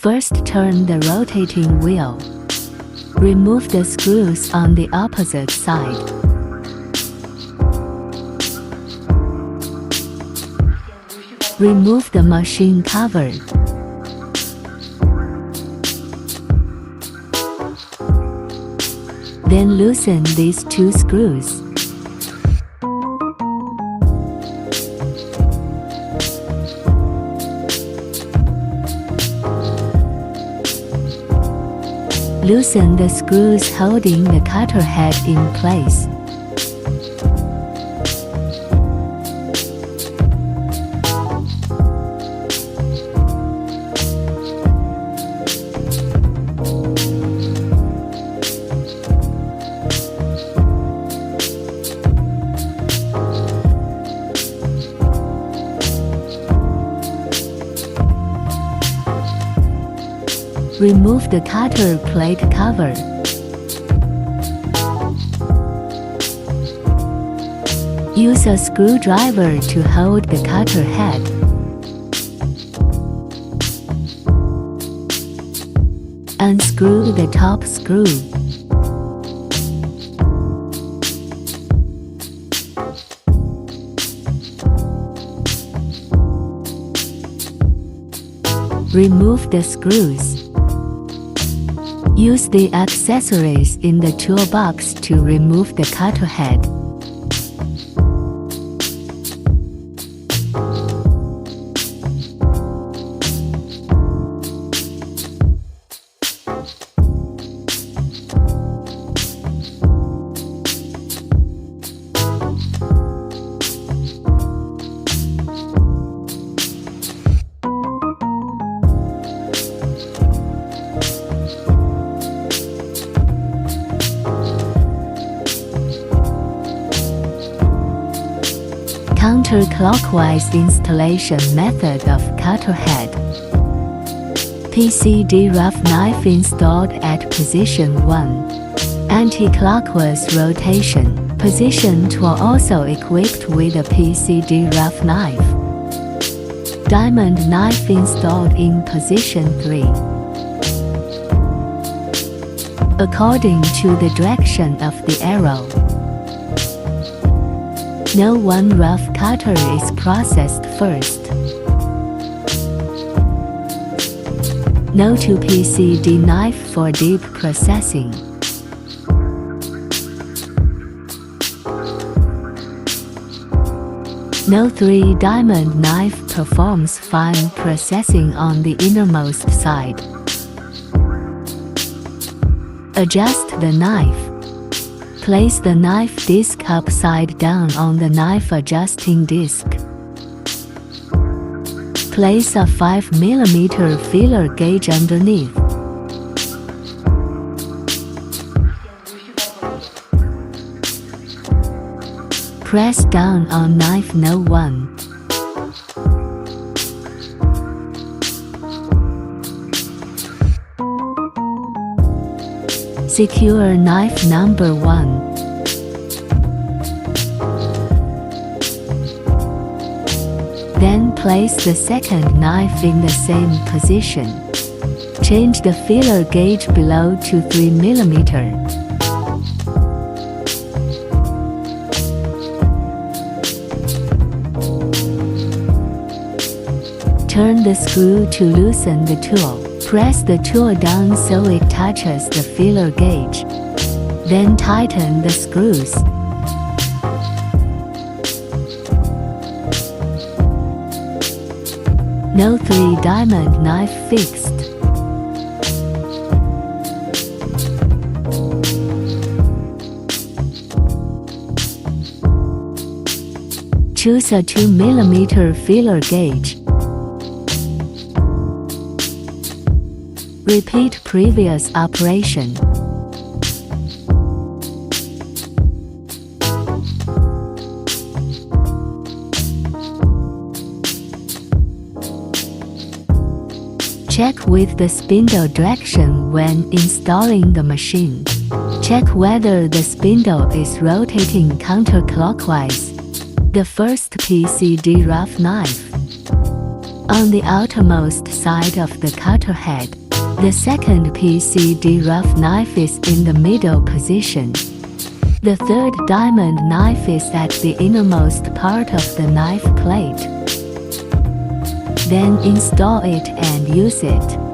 First, turn the rotating wheel. Remove the screws on the opposite side. Remove the machine cover. Then loosen these two screws. Loosen the screws holding the cutter head in place. Remove the cutter plate cover. Use a screwdriver to hold the cutter head. Unscrew the top screw. Remove the screws. Use the accessories in the toolbox to remove the cutter head. Counterclockwise installation method of cutter head. PCD rough knife installed at position 1. Anti-clockwise rotation. Position 2 also equipped with a PCD rough knife. Diamond knife installed in position 3. According to the direction of the arrow. No one rough cutter is processed first. No 2 PCD knife for deep processing. No 3 diamond knife performs fine processing on the innermost side. Adjust the knife. Place the knife disc upside down on the knife adjusting disc. Place a 5 mm feeler gauge underneath. Press down on knife No. 1. Secure knife number 1. Then place the second knife in the same position. Change the feeler gauge below to 3 mm. Turn the screw to loosen the tool. Press the tool down so it touches the feeler gauge. Then tighten the screws. No 3 diamond knife fixed. Choose a 2 mm feeler gauge. Repeat previous operation. Check with the spindle direction when installing the machine. Check whether the spindle is rotating counterclockwise. The first PCD rough knife. on the outermost side of the cutter head. The second PCD rough knife is in the middle position. The third diamond knife is at the innermost part of the knife plate. Then install it and use it.